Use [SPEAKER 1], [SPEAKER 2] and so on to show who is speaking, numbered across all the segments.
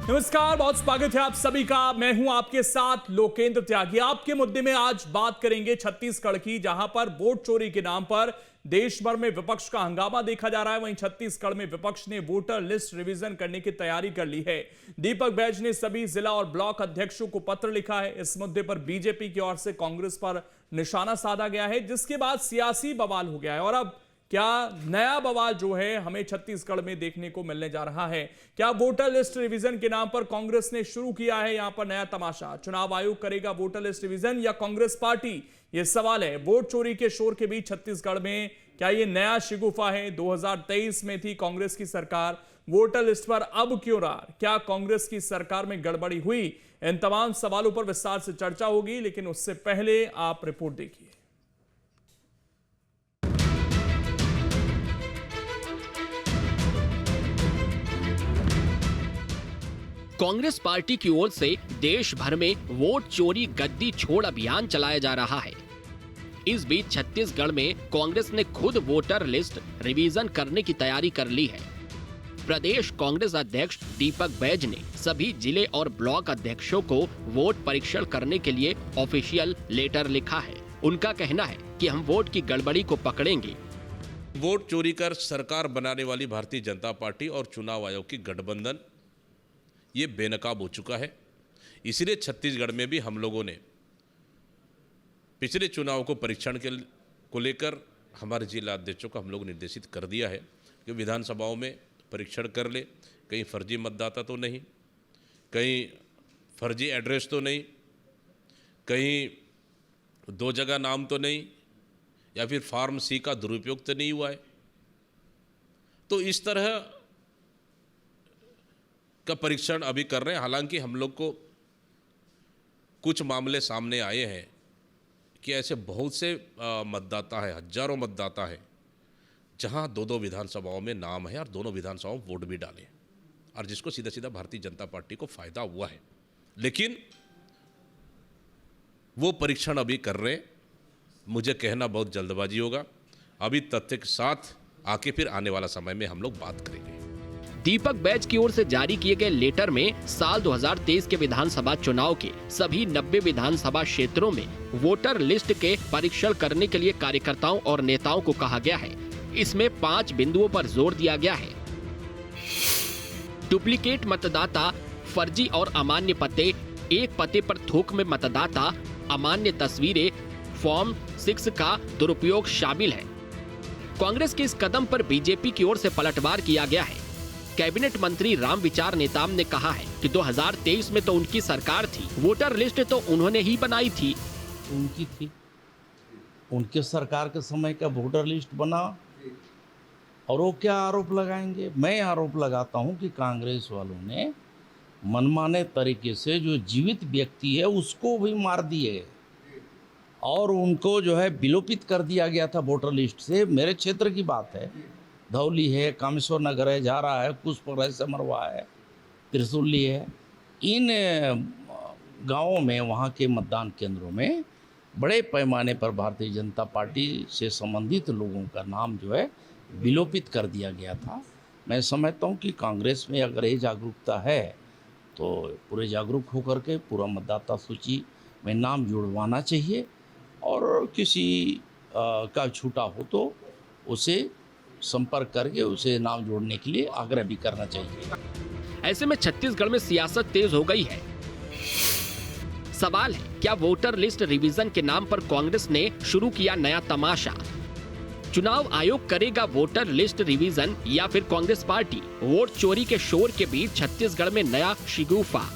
[SPEAKER 1] नमस्कार, बहुत स्वागत है आप सभी का। मैं हूं आपके साथ लोकेंद्र त्यागी। आपके मुद्दे में आज बात करेंगे छत्तीसगढ़ की, जहां पर वोट चोरी के नाम पर देश भर में विपक्ष का हंगामा देखा जा रहा है। वहीं छत्तीसगढ़ में विपक्ष ने वोटर लिस्ट रिवीजन करने की तैयारी कर ली है। दीपक बैज ने सभी जिला और ब्लॉक अध्यक्षों को पत्र लिखा है। इस मुद्दे पर बीजेपी की ओर से कांग्रेस पर निशाना साधा गया है, जिसके बाद सियासी बवाल हो गया है। और अब क्या नया बवाल जो है हमें छत्तीसगढ़ में देखने को मिलने जा रहा है? क्या वोटर लिस्ट रिवीजन के नाम पर कांग्रेस ने शुरू किया है यहां पर नया तमाशा? चुनाव आयोग करेगा वोटर लिस्ट रिवीजन या कांग्रेस पार्टी? यह सवाल है। वोट चोरी के शोर के बीच छत्तीसगढ़ में क्या यह नया शिगुफा है? 2023 में थी कांग्रेस की सरकार, वोटर लिस्ट पर अब क्यों रार? क्या कांग्रेस की सरकार में गड़बड़ी हुई? इन तमाम सवालों पर विस्तार से चर्चा होगी, लेकिन उससे पहले आप रिपोर्ट देखिए।
[SPEAKER 2] कांग्रेस पार्टी की ओर से देश भर में वोट चोरी गद्दी छोड़ अभियान चलाया जा रहा है। इस बीच छत्तीसगढ़ में कांग्रेस ने खुद वोटर लिस्ट रिवीजन करने की तैयारी कर ली है। प्रदेश कांग्रेस अध्यक्ष दीपक बैज ने सभी जिले और ब्लॉक अध्यक्षों को वोट परीक्षण करने के लिए ऑफिशियल लेटर लिखा है। उनका कहना है कि हम वोट की गड़बड़ी को पकड़ेंगे।
[SPEAKER 3] वोट चोरी कर सरकार बनाने वाली भारतीय जनता पार्टी और चुनाव आयोग की गठबंधन ये बेनकाब हो चुका है। इसलिए छत्तीसगढ़ में भी हम लोगों ने पिछले चुनाव को परीक्षण को लेकर हमारे जिला अध्यक्षों को हम लोग निर्देशित कर दिया है कि विधानसभाओं में परीक्षण कर ले, कहीं फर्जी मतदाता तो नहीं, कहीं फर्जी एड्रेस तो नहीं, कहीं दो जगह नाम तो नहीं, या फिर फॉर्म सी का दुरुपयोग तो नहीं हुआ है। तो इस तरह का परीक्षण अभी कर रहे हैं। हालांकि हम लोग को कुछ मामले सामने आए हैं कि ऐसे बहुत से मतदाता है, हजारों मतदाता है, जहां दो दो विधानसभाओं में नाम है और दोनों विधानसभाओं में वोट भी डाले, और जिसको सीधा सीधा भारतीय जनता पार्टी को फायदा हुआ है। लेकिन वो परीक्षण अभी कर रहे हैं। मुझे कहना बहुत जल्दबाजी होगा। अभी तथ्य के साथ आके फिर आने वाला समय में हम लोग बात करेंगे।
[SPEAKER 2] दीपक बैज की ओर से जारी किए गए लेटर में साल 2023 के विधानसभा चुनाव के सभी 90 विधानसभा क्षेत्रों में वोटर लिस्ट के परीक्षण करने के लिए कार्यकर्ताओं और नेताओं को कहा गया है। इसमें 5 बिंदुओं पर जोर दिया गया है। डुप्लीकेट मतदाता, फर्जी और अमान्य पते, एक पते पर थोक में मतदाता, अमान्य तस्वीरें, फॉर्म 6 का दुरुपयोग शामिल है। कांग्रेस के इस कदम पर बीजेपी की ओर से पलटवार किया गया है। कैबिनेट मंत्री रामविचार नेताम ने कहा है कि 2023 में तो उनकी सरकार थी, वोटर लिस्ट तो उन्होंने ही बनाई थी।
[SPEAKER 4] उनकी थी, उनके सरकार के समय का वोटर लिस्ट बना, और वो क्या आरोप लगाएंगे? मैं आरोप लगाता हूं कि कांग्रेस वालों ने मनमाने तरीके से जो जीवित व्यक्ति है उसको भी मार दिए, और उनको जो है विलोपित कर दिया गया था वोटर लिस्ट से। मेरे क्षेत्र की बात है, धौली है, कामेश्वर नगर है, जा रहा है, कुशपुर है, समरवा है, त्रिशूली है। इन गांवों में, वहां के मतदान केंद्रों में बड़े पैमाने पर भारतीय जनता पार्टी से संबंधित लोगों का नाम जो है विलोपित कर दिया गया था। मैं समझता हूं कि कांग्रेस में अगर ये जागरूकता है तो पूरे जागरूक होकर के पूरा मतदाता सूची में नाम जुड़वाना चाहिए, और किसी का छूटा हो तो उसे संपर्क करके उसे नाम जोड़ने के लिए आग्रह भी करना चाहिए।
[SPEAKER 2] ऐसे में छत्तीसगढ़ में सियासत तेज हो गई है। सवाल है, क्या वोटर लिस्ट रिवीजन के नाम पर कांग्रेस ने शुरू किया नया तमाशा? चुनाव आयोग करेगा वोटर लिस्ट रिवीजन या फिर कांग्रेस पार्टी? वोट चोरी के शोर के बीच छत्तीसगढ़ में नया शिगुफा।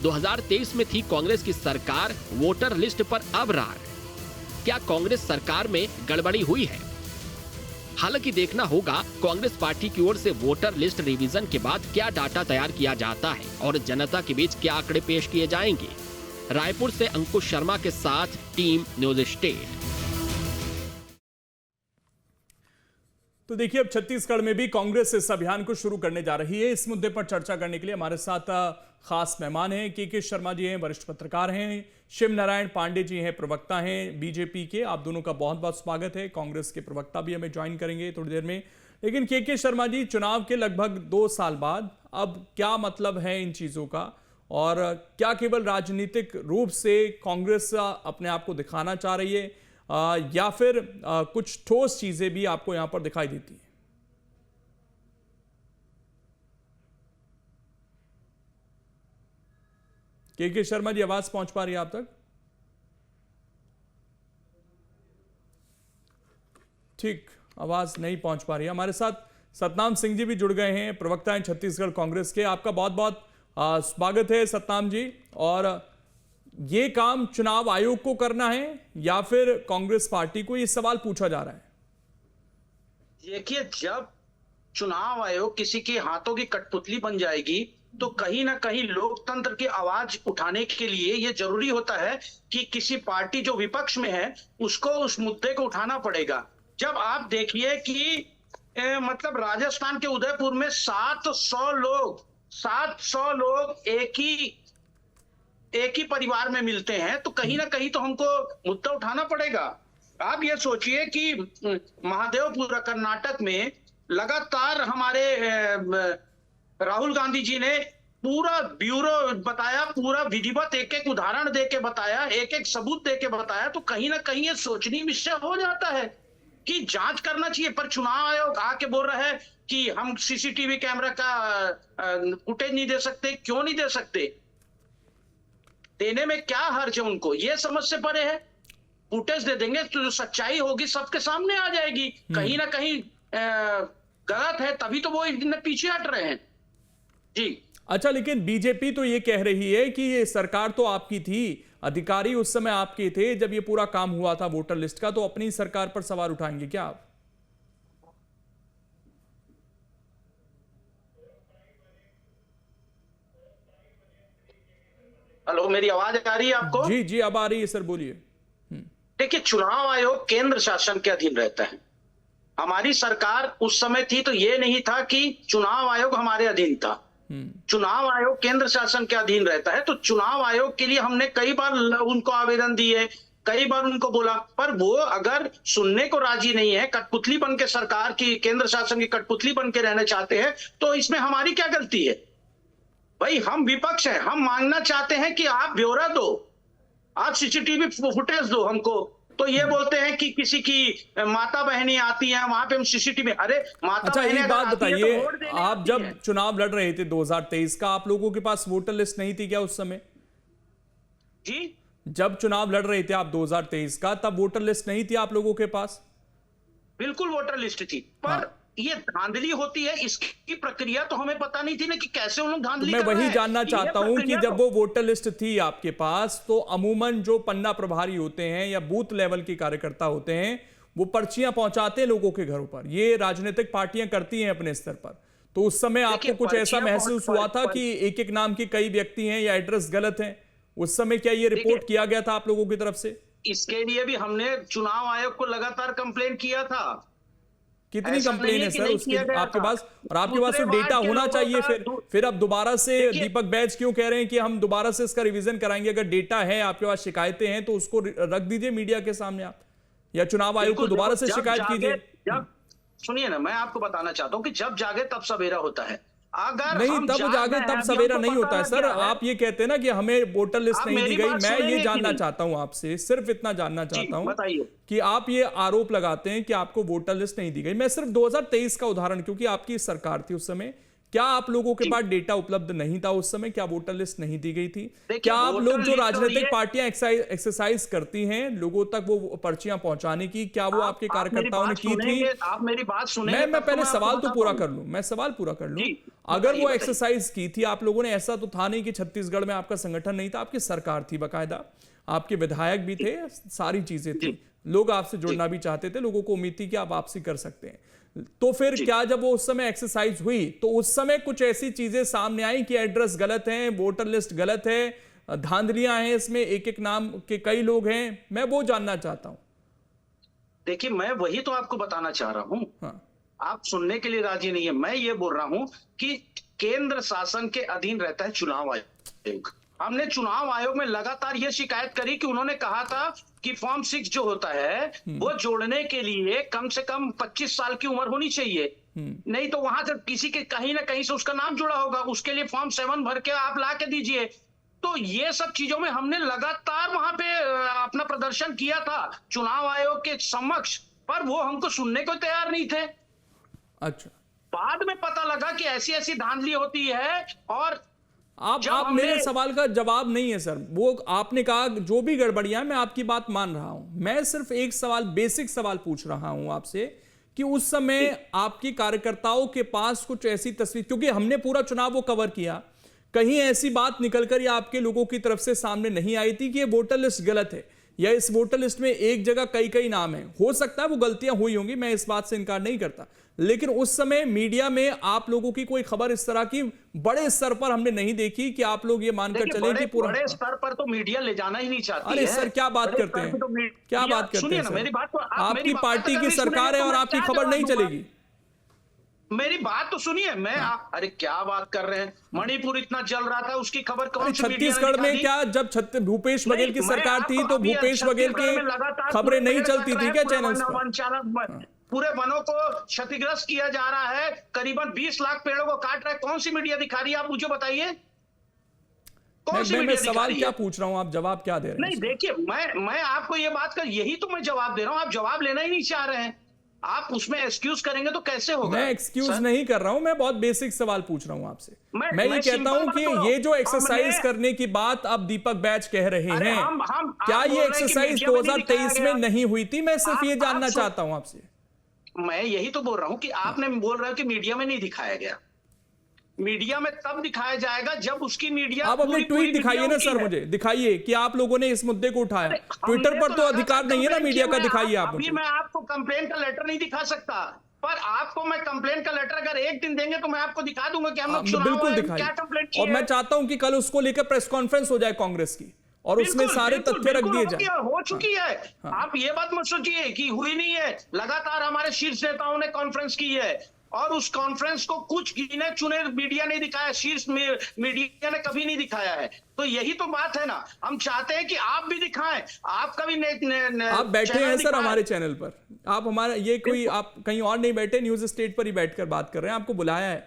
[SPEAKER 2] 2023 में थी कांग्रेस की सरकार, वोटर लिस्ट पर अब रार। क्या कांग्रेस सरकार में गड़बड़ी हुई है? हालांकि देखना होगा कांग्रेस पार्टी की ओर से वोटर लिस्ट रिवीजन के बाद क्या डाटा तैयार किया जाता है और जनता के बीच क्या आंकड़े पेश किए जाएंगे। रायपुर से अंकुश शर्मा के साथ टीम न्यूज स्टेट।
[SPEAKER 1] तो देखिए, अब छत्तीसगढ़ में भी कांग्रेस इस अभियान को शुरू करने जा रही है। इस मुद्दे पर चर्चा करने के लिए हमारे साथ खास मेहमान हैं। के शर्मा जी हैं, वरिष्ठ पत्रकार हैं। शिव नारायण पांडे जी हैं, प्रवक्ता हैं बीजेपी के। आप दोनों का बहुत बहुत स्वागत है। कांग्रेस के प्रवक्ता भी हमें ज्वाइन करेंगे थोड़ी देर में। लेकिन के शर्मा जी, चुनाव के लगभग 2 साल बाद अब क्या मतलब है इन चीजों का, और क्या केवल राजनीतिक रूप से कांग्रेस अपने आप को दिखाना चाह रही है, या फिर कुछ ठोस चीजें भी आपको यहां पर दिखाई देती है? के शर्मा जी, आवाज पहुंच पा रही है आप तक? ठीक, आवाज नहीं पहुंच पा रही है। हमारे साथ सतनाम सिंह जी भी जुड़ गए हैं, प्रवक्ता हैं छत्तीसगढ़ कांग्रेस के। आपका बहुत बहुत स्वागत है सतनाम जी। और ये काम चुनाव आयोग को करना है या फिर कांग्रेस पार्टी को, ये सवाल पूछा जा रहा है।
[SPEAKER 5] देखिए, जब चुनाव आयोग किसी के हाथों की कठपुतली बन जाएगी तो कहीं ना कहीं लोकतंत्र की आवाज उठाने के लिए यह जरूरी होता है कि किसी पार्टी जो विपक्ष में है उसको उस मुद्दे को उठाना पड़ेगा। जब आप देखिए कि मतलब राजस्थान के उदयपुर में 700 लोग एक ही परिवार में मिलते हैं, तो कहीं ना कहीं तो हमको मुद्दा उठाना पड़ेगा। आप ये सोचिए कि महादेवपुरा कर्नाटक में लगातार हमारे राहुल गांधी जी ने पूरा ब्यूरो बताया, पूरा विधिवत एक एक उदाहरण देके बताया, एक एक सबूत देके बताया, तो कहीं ना कहीं ये सोचनीय विषय हो जाता है कि जांच करना चाहिए। पर चुनाव आयोग आके बोल रहा है कि हम सीसीटीवी कैमरा का फुटेज नहीं दे सकते। क्यों नहीं दे सकते? देने में क्या हर्ज है उनको? ये समझ से परे है। फुटेज दे देंगे तो जो सच्चाई होगी सबके सामने आ जाएगी। कहीं ना कहीं गलत है, तभी तो वो इतने पीछे हट रहे हैं जी।
[SPEAKER 1] अच्छा, लेकिन बीजेपी तो ये कह रही है कि ये सरकार तो आपकी थी, अधिकारी उस समय आपके थे जब ये पूरा काम हुआ था वोटर लिस्ट का, तो अपनी सरकार पर सवाल उठाएंगे क्या आप?
[SPEAKER 5] हेलो, मेरी आवाज आ रही है आपको?
[SPEAKER 1] जी जी, अब आ रही है सर, बोलिए।
[SPEAKER 5] देखिए, चुनाव आयोग केंद्र शासन के अधीन रहता है। हमारी सरकार उस समय थी तो ये नहीं था कि चुनाव आयोग हमारे अधीन था। चुनाव आयोग केंद्र शासन के अधीन रहता है, तो चुनाव आयोग के लिए हमने कई बार उनको आवेदन दिए, कई बार उनको बोला, पर वो अगर सुनने को राजी नहीं है, कठपुतली बन के सरकार की, केंद्र शासन की कठपुतली बन के रहना चाहते हैं, तो इसमें हमारी क्या गलती है? भाई, हम विपक्ष हैं, हम मांगना चाहते हैं कि आप ब्यौरा दो, आप सीसीटीवी फुटेज दो हमको। तो ये बोलते हैं कि किसी की माता बहनी आती हैं, वहां पे हम सीसीटीवी। अरे माता
[SPEAKER 1] अच्छा,
[SPEAKER 5] बहनी
[SPEAKER 1] एक बात बताइए, आप जब
[SPEAKER 5] है।
[SPEAKER 1] चुनाव लड़ रहे थे 2023 का, आप लोगों के पास वोटर लिस्ट नहीं थी क्या उस समय?
[SPEAKER 5] जी,
[SPEAKER 1] जब चुनाव लड़ रहे थे आप 2023 का, तब वोटर लिस्ट नहीं थी आप लोगों के पास?
[SPEAKER 5] बिल्कुल वोटर लिस्ट थी, पर ये धांधली होती है, इसकी प्रक्रिया तो हमें पता नहीं थी ना कि कैसे उन लोग धांधली
[SPEAKER 1] मैं
[SPEAKER 5] कर रहे
[SPEAKER 1] वही
[SPEAKER 5] हैं।
[SPEAKER 1] जानना
[SPEAKER 5] ये
[SPEAKER 1] चाहता हूं कि
[SPEAKER 5] प्रक्रिया
[SPEAKER 1] जब वो वोटर लिस्ट थी आपके पास, तो अमूमन जो पन्ना प्रभारी होते हैं या बूथ लेवल के कार्यकर्ता होते हैं, वो पर्चियां पहुंचाते हैं लोगों के घरों पर। ये राजनीतिक पार्टियां करती हैं अपने स्तर पर। तो उस समय आपको कुछ ऐसा महसूस हुआ था कि एक एक नाम के कई व्यक्ति हैं या एड्रेस गलत हैं? उस समय क्या ये रिपोर्ट किया गया था आप लोगों की तरफ से?
[SPEAKER 5] इसके लिए भी हमने चुनाव आयोग को लगातार कंप्लेन किया था।
[SPEAKER 1] कितनी
[SPEAKER 5] ऐसा
[SPEAKER 1] कंप्लेन
[SPEAKER 5] नहीं
[SPEAKER 1] है
[SPEAKER 5] है कि
[SPEAKER 1] सर
[SPEAKER 5] नहीं
[SPEAKER 1] उसके
[SPEAKER 5] किया गया
[SPEAKER 1] आपके
[SPEAKER 5] था।
[SPEAKER 1] पास? और आपके पास तो
[SPEAKER 5] दूसरे
[SPEAKER 1] डेटा
[SPEAKER 5] वार्ड के
[SPEAKER 1] होना
[SPEAKER 5] लोगों
[SPEAKER 1] चाहिए।
[SPEAKER 5] का
[SPEAKER 1] फिर अब दोबारा से
[SPEAKER 5] देखिए-
[SPEAKER 1] दीपक बैज क्यों कह रहे हैं कि हम दोबारा से इसका रिवीजन कराएंगे? अगर डेटा है, आपके पास शिकायतें हैं, तो उसको रख दीजिए मीडिया के सामने आप, या चुनाव आयोग को
[SPEAKER 5] बिल्कुल,
[SPEAKER 1] दोबारा से
[SPEAKER 5] जब
[SPEAKER 1] शिकायत
[SPEAKER 5] जागे-
[SPEAKER 1] कीजिए।
[SPEAKER 5] जब सुनिए ना, मैं आपको बताना चाहता हूं कि जब जागे तब सवेरा होता है। अगर
[SPEAKER 1] नहीं,
[SPEAKER 5] हम
[SPEAKER 1] तब
[SPEAKER 5] जाग
[SPEAKER 1] जागे
[SPEAKER 5] रहे हैं,
[SPEAKER 1] तब
[SPEAKER 5] अभी
[SPEAKER 1] सवेरा
[SPEAKER 5] हमको
[SPEAKER 1] नहीं
[SPEAKER 5] पता
[SPEAKER 1] होता है
[SPEAKER 5] लग
[SPEAKER 1] सर।
[SPEAKER 5] गया है।
[SPEAKER 1] आप ये कहते हैं ना कि हमें वोटर लिस्ट
[SPEAKER 5] आप
[SPEAKER 1] नहीं दी
[SPEAKER 5] मेरी
[SPEAKER 1] गई।
[SPEAKER 5] बात
[SPEAKER 1] मैं
[SPEAKER 5] सुनेंगे
[SPEAKER 1] ये
[SPEAKER 5] कि
[SPEAKER 1] जानना
[SPEAKER 5] नहीं?
[SPEAKER 1] चाहता हूं आपसे, सिर्फ इतना जानना चाहता हूं
[SPEAKER 5] बताइए।
[SPEAKER 1] कि आप ये आरोप लगाते हैं कि आपको वोटर लिस्ट नहीं दी गई। मैं सिर्फ 2023 का उदाहरण, क्योंकि आपकी सरकार थी उस समय, क्या आप लोगों के पास डेटा उपलब्ध नहीं था उस समय? क्या वोटर लिस्ट नहीं दी गई थी? क्या आप
[SPEAKER 5] वोटर
[SPEAKER 1] लोग जो
[SPEAKER 5] लिस्ट और
[SPEAKER 1] राजनीतिक
[SPEAKER 5] ये-
[SPEAKER 1] पार्टियां एक्सरसाइज करती हैं लोगों तक वो पर्चियां पहुंचाने की, क्या वो आपके
[SPEAKER 5] आप मेरी
[SPEAKER 1] कार्यकर्ताओं ने
[SPEAKER 5] बात
[SPEAKER 1] की थी?
[SPEAKER 5] सुनेंगे, आप मेरी बात सुनेंगे
[SPEAKER 1] मैं
[SPEAKER 5] तब
[SPEAKER 1] पहले
[SPEAKER 5] आपको
[SPEAKER 1] सवाल तो
[SPEAKER 5] बताता
[SPEAKER 1] पूरा
[SPEAKER 5] हूं।
[SPEAKER 1] कर लूं, मैं सवाल पूरा कर लूं।
[SPEAKER 5] जी,
[SPEAKER 1] अगर
[SPEAKER 5] बताइए,
[SPEAKER 1] वो
[SPEAKER 5] बताइए।
[SPEAKER 1] एक्सरसाइज की थी आप लोगों ने, ऐसा तो था नहीं कि छत्तीसगढ़ में आपका संगठन नहीं था, आपकी सरकार थी बकायदा, आपके विधायक भी थे, सारी चीजें थी, लोग आपसे जुड़ना भी चाहते थे, लोगों को उम्मीद थी कि आप वापसी कर सकते हैं। तो फिर क्या जब वो उस समय एक्सरसाइज हुई तो उस समय कुछ ऐसी चीजें सामने आई कि एड्रेस गलत है, वोटर लिस्ट गलत है, धांधलियां हैं इसमें, एक एक नाम के कई लोग हैं? मैं वो जानना चाहता हूं।
[SPEAKER 5] देखिए, मैं वही तो आपको बताना चाह रहा हूं।
[SPEAKER 1] हाँ,
[SPEAKER 5] आप सुनने के लिए राजी नहीं है। मैं ये बोल रहा हूं कि केंद्र शासन के अधीन रहता है चुनाव आयोग। हमने चुनाव आयोग में लगातार ये शिकायत करी कि उन्होंने कहा था कि फॉर्म 6 जो होता है वो जोड़ने के लिए कम से कम 25 साल की उम्र होनी चाहिए। नहीं तो वहां से किसी के कहीं ना कहीं से उसका नाम जुड़ा होगा, उसके लिए फॉर्म 7 भर के आप ला के दीजिए। तो ये सब चीजों में हमने लगातार वहां पे अपना प्रदर्शन किया था चुनाव आयोग के समक्ष, पर वो हमको सुनने को तैयार नहीं थे।
[SPEAKER 1] अच्छा,
[SPEAKER 5] बाद में पता लगा कि ऐसी ऐसी धांधली होती है। और
[SPEAKER 1] आप मेरे सवाल का जवाब नहीं है सर, वो आपने कहा जो भी गड़बड़ियां, मैं आपकी बात मान रहा हूं। मैं सिर्फ एक सवाल, बेसिक सवाल पूछ रहा हूं आपसे कि उस समय आपकी कार्यकर्ताओं के पास कुछ ऐसी तस्वीर, क्योंकि हमने पूरा चुनाव वो कवर किया, कहीं ऐसी बात निकलकर या आपके लोगों की तरफ से सामने नहीं आई थी कि ये वोटर लिस्ट गलत है या इस वोटर लिस्ट में एक जगह कई कई नाम है? हो सकता है वो गलतियां हुई होंगी, मैं इस बात से इनकार नहीं करता, लेकिन उस समय मीडिया में आप लोगों की कोई खबर इस तरह की बड़े स्तर पर हमने नहीं देखी कि आप लोग ये मानकर चले कि पूरा
[SPEAKER 5] बड़े स्तर पर तो मीडिया ले जाना ही नहीं चाहती
[SPEAKER 1] अरे
[SPEAKER 5] है।
[SPEAKER 1] सर क्या बात करते हैं, क्या बात करते हैं सर?
[SPEAKER 5] मेरी बात तो
[SPEAKER 1] आपकी पार्टी की सरकार है और आपकी खबर नहीं चलेगी।
[SPEAKER 5] मेरी बात तो सुनिए। अरे क्या बात कर रहे हैं, मणिपुर इतना जल रहा था, उसकी खबर कौन सी मीडिया ने
[SPEAKER 1] छत्तीसगढ़ में क्या, जब भूपेश बघेल की सरकार थी तो भूपेश बघेल की खबरें नहीं चलती थी क्या चैनल्स पर?
[SPEAKER 5] पूरे वनों को क्षतिग्रस्त किया जा रहा है, करीबन 20 लाख पेड़ों को काट रहा है, कौन सी मीडिया दिखा रही है? आप मुझे बताइए, कौन सी मीडिया दिखा
[SPEAKER 1] सवाल
[SPEAKER 5] रही
[SPEAKER 1] क्या
[SPEAKER 5] है?
[SPEAKER 1] पूछ रहा हूं, आप जवाब क्या दे रहे हैं?
[SPEAKER 5] नहीं देखिए, मैं आपको ये बात कर, यही तो मैं जवाब दे रहा हूं, आप जवाब लेना ही नहीं चाह रहे हैं। आप उसमें एक्सक्यूज करेंगे तो कैसे होगा?
[SPEAKER 1] मैं एक्सक्यूज नहीं कर रहा हूं, मैं बहुत बेसिक सवाल पूछ रहा हूं आपसे। मैं ये कहता हूं कि ये जो एक्सरसाइज करने की बात अब दीपक बैच कह रहे हैं, क्या ये एक्सरसाइज 2023 में नहीं हुई थी? मैं सिर्फ ये जानना चाहता हूं आपसे।
[SPEAKER 5] मैं यही तो बोल रहा हूं कि आपने बोल रहे हो कि मीडिया में नहीं दिखाया गया। मीडिया में तब दिखाया जाएगा जब उसकी मीडिया,
[SPEAKER 1] आप अपने ट्वीट दिखाइए ना सर, मुझे दिखाइए कि आप लोगों ने इस मुद्दे को उठाया। ट्विटर पर तो अधिकार नहीं है ना मीडिया का, दिखाइए आप।
[SPEAKER 5] अभी मैं आपको कंप्लेंट का लेटर नहीं दिखा सकता, पर आपको मैं कंप्लेंट का लेटर अगर एक दिन देंगे तो मैं आपको दिखा दूंगा कि हम लोग
[SPEAKER 1] बिल्कुल
[SPEAKER 5] क्या
[SPEAKER 1] दिखाइए।
[SPEAKER 5] कंप्लेंट की है।
[SPEAKER 1] और मैं चाहता हूं कि कल उसको लेकर प्रेस कॉन्फ्रेंस हो जाए कांग्रेस की और उसमें सारे तथ्य रख दिए जाए।
[SPEAKER 5] हो चुकी है। आप ये बात मत सोचिए कि हुई नहीं है, लगातार हमारे शीर्ष नेताओं ने कॉन्फ्रेंस की है और उस कॉन्फ्रेंस को कुछ गिने चुने मीडिया ने दिखाया, शीर्ष मीडिया ने कभी नहीं दिखाया है। तो यही तो बात है ना, हम चाहते हैं कि आप भी दिखाएं, आपका भी
[SPEAKER 1] आप बैठे हैं सर हमारे चैनल पर, आप हमारा ये कोई, आप कहीं और नहीं बैठे, न्यूज स्टेट पर ही बैठकर बात कर रहे हैं, आपको बुलाया है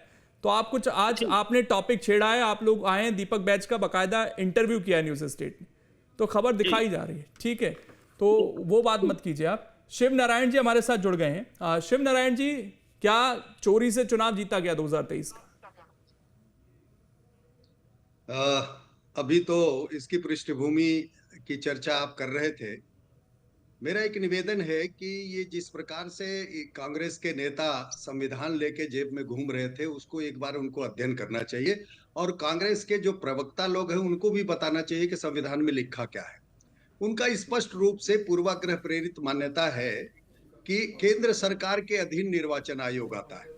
[SPEAKER 1] तो आप कुछ आज आपने टॉपिक छेड़ा है, आप लोग आए हैं, दीपक बैच का बाकायदा इंटरव्यू किया है न्यूज स्टेट ने, तो खबर दिखाई जा रही है, ठीक है, तो वो बात मत कीजिए आप। शिव नारायण जी हमारे साथ जुड़ गए हैं। शिव नारायण जी, क्या चोरी से चुनाव जीता गया 2023 का?
[SPEAKER 6] अभी तो इसकी पृष्ठभूमि की चर्चा आप कर रहे थे। मेरा एक निवेदन है कि ये जिस प्रकार से कांग्रेस के नेता संविधान लेके जेब में घूम रहे थे, उसको एक बार उनको अध्ययन करना चाहिए और कांग्रेस के जो प्रवक्ता लोग हैं उनको भी बताना चाहिए कि संविधान में लिखा क्या है। उनका स्पष्ट रूप से पूर्वाग्रह प्रेरित मान्यता है कि केंद्र सरकार के अधीन निर्वाचन आयोग आता है।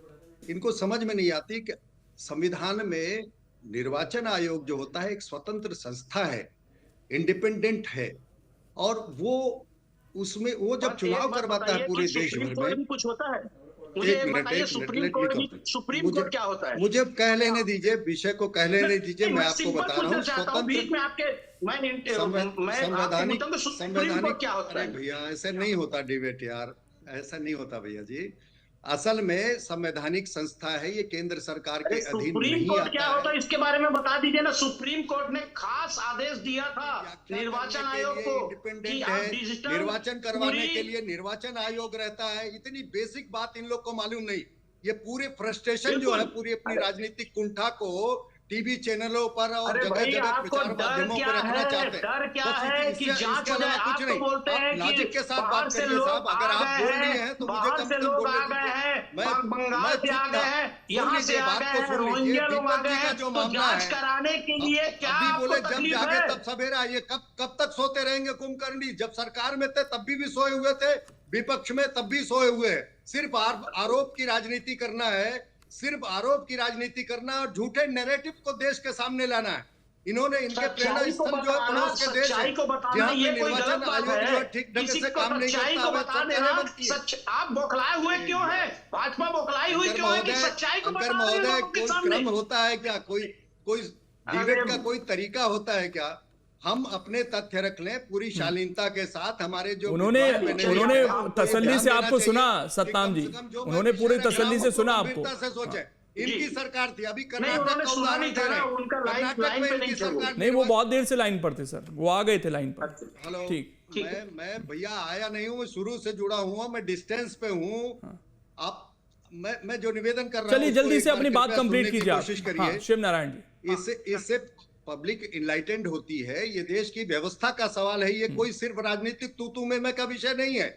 [SPEAKER 6] इनको समझ में नहीं आती कि संविधान में निर्वाचन आयोग जो होता है एक स्वतंत्र संस्था है, इंडिपेंडेंट है, और वो उसमें वो जब चुनाव करवाता है पूरे देश भर में,
[SPEAKER 5] कुछ होता है। मुझे बताइए सुप्रीम कोर्ट क्या होता है?
[SPEAKER 6] मुझे कह लेने दीजिए, विषय को कह लेने दीजिए, मैं आपको बता रहा हूँ। संवैधानिक क्या होता है भैया? ऐसे नहीं होता डिबेट यार, ऐसा नहीं होता भैया जी। असल में संवैधानिक संस्था है, ये केंद्र सरकार के अधीन नहीं आता है।
[SPEAKER 5] क्या होता है इसके बारे में बता दीजिए ना। सुप्रीम कोर्ट ने खास आदेश दिया था निर्वाचन आयोग को
[SPEAKER 6] कि आप डिजिटल निर्वाचन करवाने के लिए निर्वाचन आयोग रहता है। इतनी बेसिक बात इन लोग को मालूम नहीं। ये पूरे फ्रस्ट्रेशन जो है, पूरी अपनी राजनीतिक कुंठा को टीवी चैनलों पर और जगह जगह प्रचार माध्यमों पर रखना चाहते हैं।
[SPEAKER 5] डर क्या है कि जांच हो जाए? आप तो बोलते हैं कि
[SPEAKER 6] लॉजिक के साथ बात करिए साहब। अगर आप बोल रहे हैं तो मुझे कम से कम बोलने दीजिए।
[SPEAKER 5] बंगाल से आ गए हैं, यहाँ से आ गए हैं, रोहिंग्या लोग आ गए हैं, तो जांच कराने के लिए क्या
[SPEAKER 6] बोले जब जागे तब सवेरा। ये कब तक सोते रहेंगे कुंभकर्णी? जब सरकार में थे तब भी सोए हुए थे, विपक्ष में तब भी सोए हुए हैं। सिर्फ आरोप की राजनीति करना है, सिर्फ आरोप की राजनीति करना और झूठे नैरेटिव को देश के सामने लाना है। इन्होंने इनके प्रेरणा स्थल जो है पड़ोस के देश है, जहाँ पे निर्वाचन आयोग जो है ठीक ढंग से काम नहीं करता।
[SPEAKER 5] आप बौखलाए हुए क्यों हैं? भाजपा बौखलाई हुई क्यों है कि सच्चाई को बता रहे हैं लोगों के सामने?
[SPEAKER 6] क्रम होता है क्या? कोई डिबेट का कोई तरीका होता है क्या? हम अपने तथ्य रख लें पूरी शालीनता के साथ। हमारे जो
[SPEAKER 1] उन्होंने तसल्ली से आपको सुना सत्ताम जी, उन्होंने पूरी तसल्ली से सुना आपको।
[SPEAKER 6] सोचे इनकी सरकार थी, अभी
[SPEAKER 5] नहीं, उन्होंने सुना नहीं था ना, उनका लाइन पे नहीं थे वो।
[SPEAKER 1] नहीं, वो बहुत देर से लाइन पर थे सर, वो आ गए थे लाइन पर।
[SPEAKER 6] हेलो,
[SPEAKER 1] ठीक,
[SPEAKER 6] मैं भैया आया नहीं हूँ, मैं शुरू से जुड़ा हुआ, मैं डिस्टेंस पे हूँ। आप मैं जो निवेदन कर रहा हूँ,
[SPEAKER 1] चलिए जल्दी से अपनी बात कंप्लीट कीजिए आप।
[SPEAKER 6] कोशिश करिए।
[SPEAKER 1] शिव नारायण जी,
[SPEAKER 6] इससे पब्लिक इनलाइटेंड होती है। ये देश की व्यवस्था का सवाल है, ये कोई सिर्फ राजनीतिक तू में का विषय नहीं है।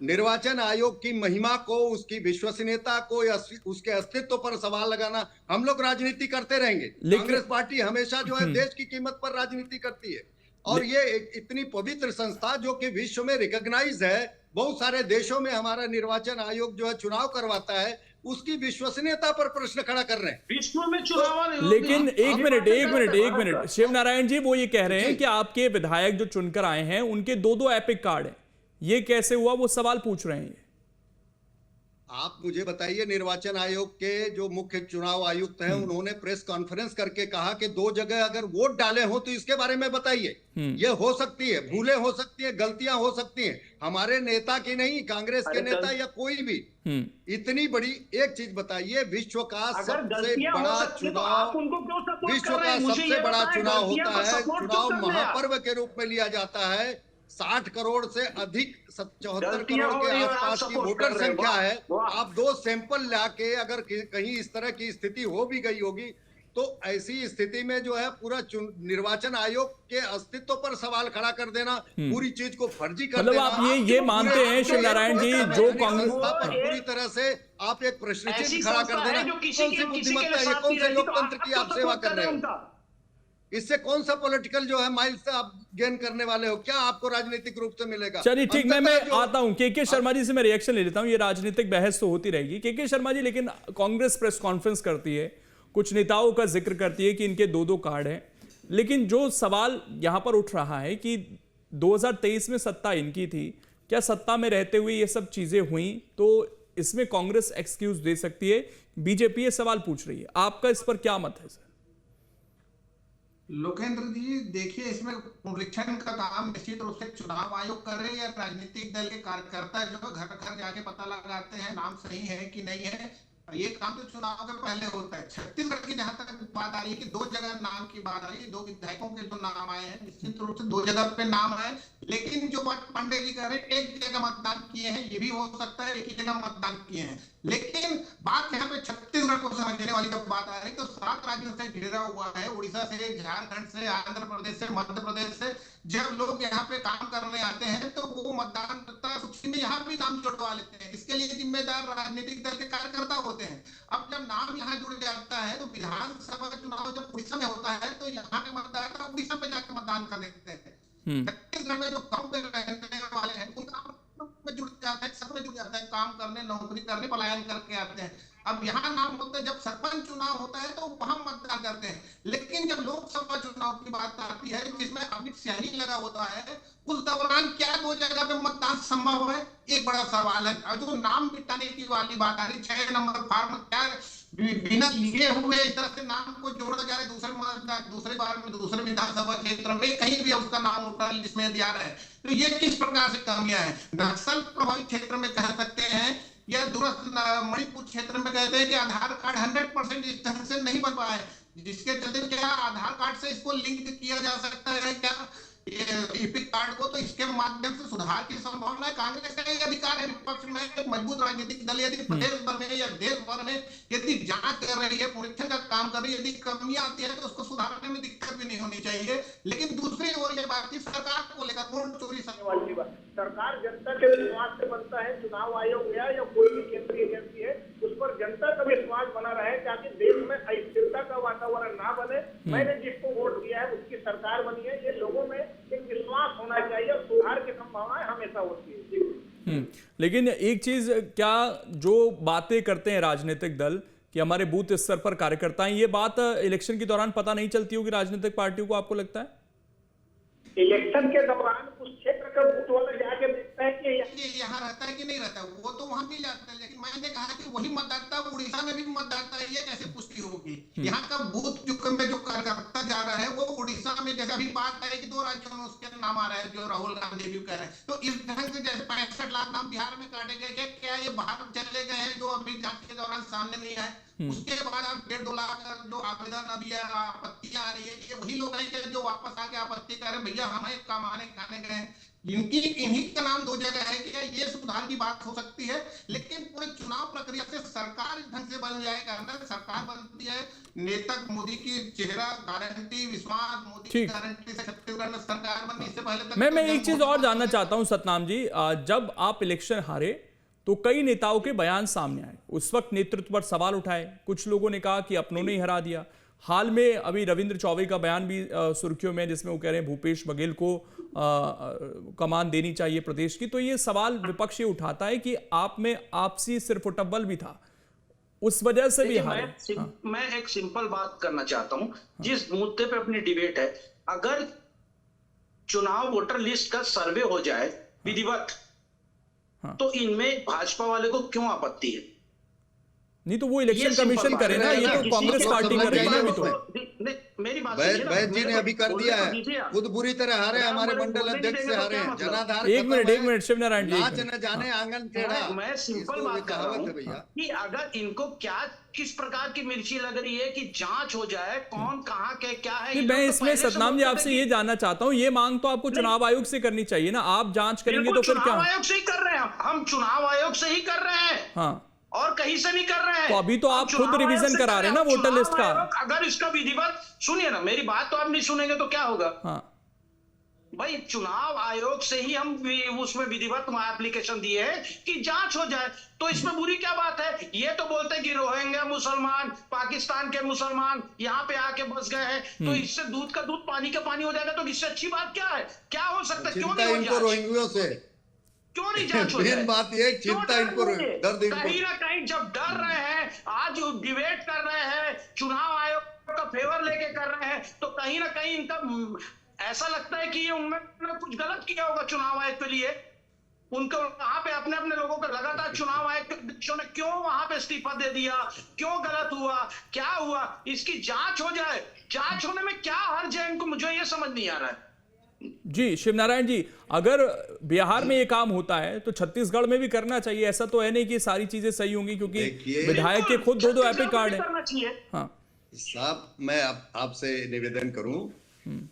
[SPEAKER 6] निर्वाचन आयोग की महिमा को, उसकी विश्वसनीयता को या उसके अस्तित्व पर सवाल लगाना, हम लोग राजनीति करते रहेंगे। कांग्रेस पार्टी हमेशा जो है देश की कीमत पर राजनीति करती है, और ये एक इतनी पवित्र संस्था जो कि विश्व में रिकॉग्नाइज है, बहुत सारे देशों में हमारा निर्वाचन आयोग जो है चुनाव करवाता है, उसकी विश्वसनीयता पर प्रश्न खड़ा कर रहे हैं।
[SPEAKER 5] विश्व में चुनाव,
[SPEAKER 1] लेकिन एक मिनट शिव नारायण जी, वो ये कह रहे हैं कि आपके विधायक जो चुनकर आए हैं उनके 2 एपिक कार्ड हैं, ये कैसे हुआ, वो सवाल पूछ रहे हैं।
[SPEAKER 6] आप मुझे बताइए, निर्वाचन आयोग के जो मुख्य चुनाव आयुक्त हैं उन्होंने प्रेस कॉन्फ्रेंस करके कहा कि 2 जगह अगर वोट डाले हो तो इसके बारे में बताइए। ये हो सकती है, भूलें हो सकती है, गलतियां हो सकती हैं, हमारे नेता की नहीं, कांग्रेस के नेता या कोई भी। इतनी बड़ी एक चीज बताइए, विश्व का सबसे बड़ा चुनाव, विश्व का सबसे बड़ा चुनाव होता है, चुनाव महापर्व के रूप में लिया जाता है। 60 करोड़ से अधिक 74 करोड़ के आसपास की वोटर संख्या है। आप 2 सैंपल लाके अगर कहीं इस तरह की स्थिति हो भी गई होगी, तो ऐसी स्थिति में जो है पूरा निर्वाचन आयोग के अस्तित्व पर सवाल खड़ा कर देना, पूरी चीज को फर्जी कर देना।
[SPEAKER 1] आप ये मानते हैं शिव नारायण जी, जो कांग्रेस
[SPEAKER 6] पूरी तरह से आप एक प्रश्न चिन्ह खड़ा कर देना, कौन सी बुद्धिमत्ता है, कौन से लोकतंत्र की आप सेवा कर रहे हो? इससे कौन सा पॉलिटिकल जो है माइल से आप गेन करने वाले हो? क्या आपको राजनीतिक रूप से मिलेगा?
[SPEAKER 1] चलिए ठीक, मैं आता हूं के शर्मा जी से, मैं रिएक्शन ले लेता हूं। ये राजनीतिक बहस तो होती रहेगी। के शर्मा जी, लेकिन कांग्रेस प्रेस कॉन्फ्रेंस करती है, कुछ नेताओं का जिक्र करती है कि इनके 2 कार्ड हैं, लेकिन जो सवाल यहां पर उठ रहा है कि 2023 में सत्ता इनकी थी, क्या सत्ता में रहते हुए ये सब चीजें हुई तो इसमें कांग्रेस एक्सक्यूज दे सकती है? बीजेपी ये सवाल पूछ रही है, आपका इस पर क्या मत है सर?
[SPEAKER 7] लोकेंद्र जी देखिए, इसमें पुनरीक्षण का काम निश्चित रूप से चुनाव आयोग करे या राजनीतिक दल के कार्यकर्ता जो घर घर जाके पता लगाते हैं नाम सही है कि नहीं है, ये काम तो चुनाव के पहले होता है। छत्तीसगढ़ की जहां तक बात आ रही है कि 2 जगह नाम की बात आ रही है, 2 विधायकों के जो नाम आए हैं, निश्चित रूप से 2 जगह पे नाम है, लेकिन जो बात पांडे जी कह रहे हैं, एक जगह मतदान किए हैं, ये भी हो सकता है, एक ही जगह मतदान किए हैं। लेकिन बात यहाँ पे छत्तीसगढ़ को समझने वाली जब बात आ रही है तो 7 राज्यों से घिरा हुआ है, उड़ीसा से, झारखंड से, आंध्र प्रदेश से, मध्य प्रदेश से। जब लोग यहाँ पे काम करने आते हैं तो वो मतदाता सूची में यहाँ भी नाम जुड़वा लेते हैं, इसके लिए जिम्मेदार राजनीतिक दल के कार्यकर्ता होते हैं। अब जब नाम यहाँ जुड़ जाता है तो विधानसभा का चुनाव जब उड़ीसा में होता है तो यहाँ के मतदाता उड़ीसा में जाकर मतदान कर देते हैं। छत्तीसगढ़ में जो गाँव में रहने वाले हैं उनका में जुड़ जाता है, सब में जुड़ जाता है, काम करने, नौकरी करने, पलायन करके आते हैं। अब यहाँ नाम होता है, जब सरपंच चुनाव होता है तो वहां मतदान करते हैं, लेकिन जब लोकसभा चुनाव की बात आती है जिसमें अमित शाही लगा होता है, उस दौरान क्या 2 जगह पे मतदान संभव है? एक बड़ा सवाल है। और जो नाम मिटाने की वाली बात आ रही, 6 नंबर फॉर्म क्या बिना लिए हुए इस तरह से नाम को जोड़ा जा रहा है, दूसरे बार में दूसरे विधानसभा क्षेत्र में कहीं भी उसका नाम उठा जिसमें दिया रहा है, तो ये किस प्रकार से कमियां हैं? नक्सल प्रभावित क्षेत्र में कह सकते हैं या दूरस्थ मणिपुर क्षेत्र में कहते हैं कि आधार कार्ड 100% इस तरह से नहीं बन पाए, जिसके चलते क्या आधार कार्ड से इसको लिंक किया जा सकता है क्या एपिक कार्ड को? तो इसके माध्यम से सुधार की संभावना है। कांग्रेस का एक अधिकार है विपक्ष में, एक मजबूत राजनीतिक दल यदि प्रदेश भर में या देश भर में यदि जांच कर रही है, पुनरीक्षण का काम कर रही है, यदि कमियां आती है तो उसको सुधारने में दिक्कत भी नहीं होनी चाहिए। लेकिन दूसरी ओर ये बात थी सरकार को लेकर वोट चोरी वाली बात,
[SPEAKER 8] सरकार जनता के विश्वास से बनता है। चुनाव आयोग गया या कोई भी केंद्रीय एजेंसी है, उस पर जनता का विश्वास बना रहे ताकि देश में अस्थिरता का वातावरण ना बने। मैंने जिसको वोट दिया है उसकी सरकार बनी है, ये लोगों में एक विश्वास होना चाहिए और सुधार की संभावनाएं हमेशा होती है।
[SPEAKER 1] लेकिन एक चीज, क्या जो बातें करते हैं राजनीतिक दल कि हमारे बूथ स्तर पर कार्यकर्ता हैं, ये बात इलेक्शन के दौरान पता नहीं चलती होगी राजनीतिक पार्टियों को, आपको लगता है?
[SPEAKER 8] इलेक्शन के दौरान उस क्षेत्र का बूथ वाला जाके देखता है कि
[SPEAKER 7] यहाँ रहता है कि नहीं रहता, वो तो वहां भी जाता है, लेकिन मैंने कहा कि वही मतदाता उड़ीसा में भी मतदाता है, ये कैसे पुष्टि होगी? यहाँ का बूथ जो कार्यकर्ता जा रहा है वो उड़ीसा में जैसे अभी बात है कि 2 राज्यों में उसके नाम आ रहे हैं जो राहुल गांधी भी कह रहे हैं, तो इस ढंग से जैसे 65 लाख नाम बिहार में काटे गए, क्या ये बाहर चले गए हैं जो अभी जांच के दौरान सामने नहीं आए? उसके बाद अब 1.5-2 लाख जो आवेदन अभी आपत्तियां आ रही है, ये वही लोग हैं जो वापस आके आपत्ति कर रहे हैं भैया हमें कमाने खाने गए हैं। इन्हीं का नाम 2 जगह है। क्या ये सुधार की बात हो सकती है? लेकिन पूरे चुनाव प्रक्रिया से सरकार इस ढंग से बन जाएगा ना, सरकार बनती है नेता मोदी की चेहरा गारंटी, विश्वास मोदी की गारंटी से छत्तीसगढ़ में सरकार बनी। इससे पहले तक
[SPEAKER 1] मैं एक चीज और जानना चाहता हूं सतनाम जी, जब आप इलेक्शन हारे तो कई नेताओं के बयान सामने आए, उस वक्त नेतृत्व पर सवाल उठाए, कुछ लोगों ने कहा कि अपनों ने ही हरा दिया। हाल में अभी रविंद्र चौबे का बयान भी सुर्खियों में, जिसमें वो कह रहे हैं भूपेश बघेल को कमान देनी चाहिए प्रदेश की। तो ये सवाल विपक्ष ये उठाता है कि आप में आपसी सिर्फ उटब्बल भी था, उस वजह से भी हारे।
[SPEAKER 5] मैं एक सिंपल बात करना चाहता हूं, जिस मुद्दे पे अपनी डिबेट है, अगर चुनाव वोटर लिस्ट का सर्वे हो जाए विधिवत, तो इनमें भाजपा वाले को क्यों आपत्ति है?
[SPEAKER 1] नहीं तो वो इलेक्शन कमीशन करे ना, ये तो कांग्रेस पार्टी कर रही है। अभी तो
[SPEAKER 5] मेरी बात
[SPEAKER 6] वैद जी ने अभी कर दिया है, खुद बुरी तरह हारे, हमारे मंडल अध्यक्ष से हारे हैं। जनाधार
[SPEAKER 1] एक मिनट शिवनारायण जी,
[SPEAKER 6] नाच न जाने आंगन टेढ़ा।
[SPEAKER 5] मैं सिंपल बात कर रहा हूं कि अगर इनको क्या किस प्रकार की मिर्ची लग रही है कि जांच हो जाए कौन कहां के क्या है।
[SPEAKER 1] मैं इसमें सतनाम जी आपसे ये जानना चाहता हूं, ये मांग तो आपको चुनाव आयोग से करनी चाहिए ना, आप जांच करेंगे तो फिर क्या?
[SPEAKER 5] चुनाव आयोग से ही कर रहे हैं, हम चुनाव आयोग से ही कर रहे हैं।
[SPEAKER 1] हाँ,
[SPEAKER 5] और कहीं से नहीं कर रहे हैं।
[SPEAKER 1] तो अभी तो आप खुद रिवीजन करा रहे हैं ना वोटर लिस्ट का।
[SPEAKER 5] अगर इसका विधिवत, सुनिए ना मेरी बात, तो आप नहीं सुनेंगे तो क्या होगा?
[SPEAKER 1] हाँ
[SPEAKER 5] भाई चुनाव आयोग से ही हम उसमें विधिवत एप्लीकेशन दिए हैं कि जांच हो जाए, तो इसमें बुरी क्या बात है? ये तो बोलते हैं कि रोहिंग्या मुसलमान, पाकिस्तान के मुसलमान यहाँ पे आके बस गए हैं, तो इससे दूध का दूध पानी का पानी हो जाएगा, तो इससे अच्छी बात क्या है? क्या हो सकता है? क्यों नहीं हो
[SPEAKER 6] रोहिंग्यों से
[SPEAKER 5] क्यों नहीं जांच हो जाए?
[SPEAKER 6] बात ये चिंता इनको, दर्द इनको।
[SPEAKER 5] कहीं ना कहीं जब डर रहे हैं, आज डिबेट कर रहे हैं, चुनाव आयोग का फेवर लेके कर रहे हैं, तो कहीं ना कहीं इनका ऐसा लगता है कि ये उन्होंने कुछ गलत किया होगा चुनाव आयोग के लिए। उनको वहां पे अपने अपने लोगों को लगातार चुनाव आयोग के अध्यक्षों ने क्यों वहां पे इस्तीफा दे दिया, क्यों गलत हुआ, क्या हुआ, इसकी जांच हो जाए। जांच होने में क्या हर्ज है इनको, मुझे ये समझ नहीं आ रहा है।
[SPEAKER 1] जी शिवनारायण जी, अगर बिहार में ये काम होता है तो छत्तीसगढ़ में भी करना चाहिए। ऐसा तो है नहीं कि सारी चीजें सही होंगी, क्योंकि विधायक के खुद 2-2 एपिक कार्ड है। हाँ
[SPEAKER 6] साहब, मैं आपसे निवेदन करूं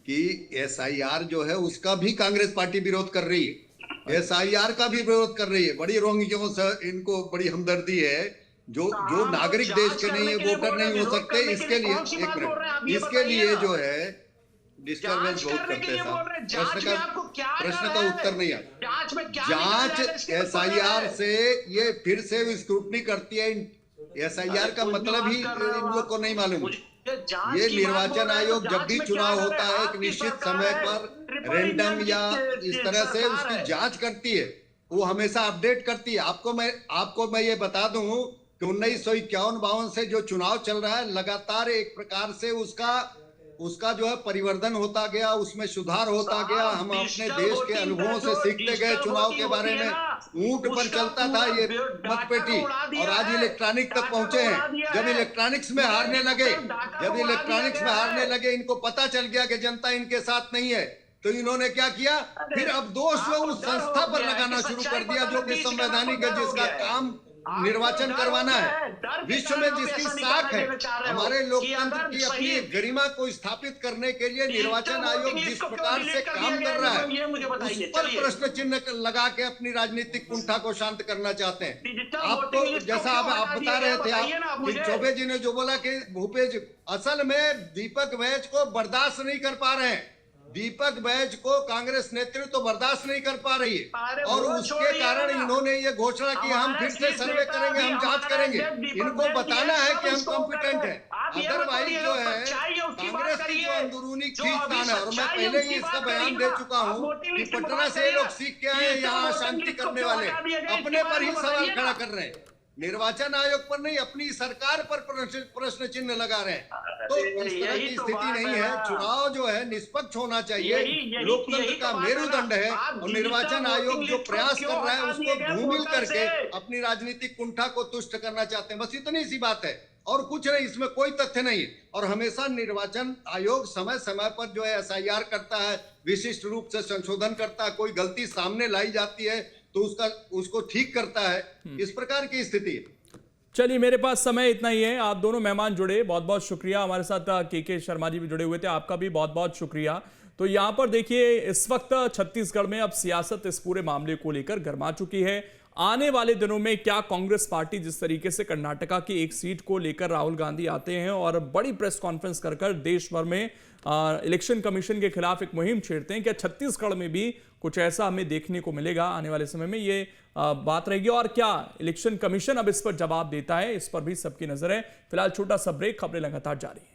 [SPEAKER 6] कि SIR जो है उसका भी कांग्रेस पार्टी विरोध कर रही है, SIR का भी विरोध कर रही है। बड़ी रोहिंग्यों से इनको बड़ी हमदर्दी है, जो नागरिक देश के नहीं है, वोटर नहीं हो सकते। इसके लिए एक मिनट, इसके लिए जो है डिस्टर्बेंस बहुत करते हैं। प्रश्न का उत्तर नहीं आता। जांच SIR से ये फिर से स्क्रूटनी करती है। SIR का मतलब ही इन लोग को नहीं मालूम। ये निर्वाचन आयोग जब भी चुनाव होता है एक निश्चित समय पर रैंडम या इस तरह से उसकी जांच करती है, वो हमेशा अपडेट करती है। आपको मैं ये बता दूं कि 1951-52 से जो चुनाव चल रहा है, लगातार एक प्रकार से उसका जो है परिवर्तन होता गया, उसमें सुधार होता गया। हम अपने देश के अनुभवों से सीखते गए चुनाव के बारे में। ऊंट पर चलता था ये मतपेटी, और आज इलेक्ट्रॉनिक तक पहुंचे हैं। जब इलेक्ट्रॉनिक्स में हारने लगे, इनको पता चल गया कि जनता इनके साथ नहीं है, तो इन्होंने क्या किया, फिर अब दोष उस संस्था पर लगाना शुरू कर दिया जो कि संवैधानिक है, जिसका काम निर्वाचन करवाना है। विश्व में जिसकी साख है, हमारे लोकतंत्र की अपनी गरिमा को स्थापित करने के लिए निर्वाचन आयोग जिस प्रकार से काम कर रहा है, उस पर प्रश्न चिन्ह लगा के अपनी राजनीतिक कुंठा को शांत करना चाहते हैं। आपको जैसा आप बता रहे थे, आप चौबे जी ने जो बोला कि भूपेश, असल में दीपक बैज को बर्दाश्त नहीं कर पा रहे हैं। दीपक बैज को कांग्रेस नेतृत्व तो बर्दाश्त नहीं कर पा रही है, और उसके कारण इन्होंने ये घोषणा की हम फिर से सर्वे करेंगे, हम जांच करेंगे। इनको बताना है कि हम कॉम्पिटेंट हैं। अदरवाइज जो है कांग्रेस की जो अंदरूनी खींचतान है, और मैं पहले ही इसका बयान दे चुका हूँ कि पटना से लोग सीख के आए यहाँ शांति करने वाले अपने पर ही सवाल खड़ा कर रहे हैं, निर्वाचन आयोग पर नहीं, अपनी सरकार पर प्रश्न चिन्ह लगा रहे हैं। तो इस तरह की स्थिति नहीं है। चुनाव जो है निष्पक्ष होना चाहिए, लोकतंत्र का मेरुदंड है, और निर्वाचन आयोग जो प्रयास कर रहा है उसको घूमिल करके अपनी राजनीतिक कुंठा को तुष्ट करना चाहते हैं। बस इतनी सी बात है। और कुछ नहीं, इसमें कोई तथ्य नहीं। और हमेशा निर्वाचन आयोग समय समय पर जो है SIR करता है, विशिष्ट रूप से संशोधन करता है, कोई गलती सामने लाई जाती है तो उसको ठीक करता है। इस प्रकार की स्थिति है।
[SPEAKER 1] चलिए, मेरे पास समय इतना ही है। आप दोनों मेहमान जुड़े, बहुत बहुत शुक्रिया। हमारे साथ के शर्मा जी भी जुड़े हुए थे, आपका भी बहुत बहुत शुक्रिया। तो यहाँ पर देखिए, इस वक्त छत्तीसगढ़ में अब सियासत इस पूरे मामले को लेकर गर्मा चुकी है। आने वाले दिनों में क्या कांग्रेस पार्टी जिस तरीके से कर्नाटका की एक सीट को लेकर राहुल गांधी आते हैं और बड़ी प्रेस कॉन्फ्रेंस कर देश भर में इलेक्शन कमीशन के खिलाफ एक मुहिम छेड़ते हैं, क्या छत्तीसगढ़ में भी कुछ ऐसा हमें देखने को मिलेगा आने वाले समय में? ये बात रहेगी। और क्या इलेक्शन कमीशन अब इस पर जवाब देता है, इस पर भी सबकी नजर है। फिलहाल छोटा सा ब्रेक, खबरें लगातार जारी है।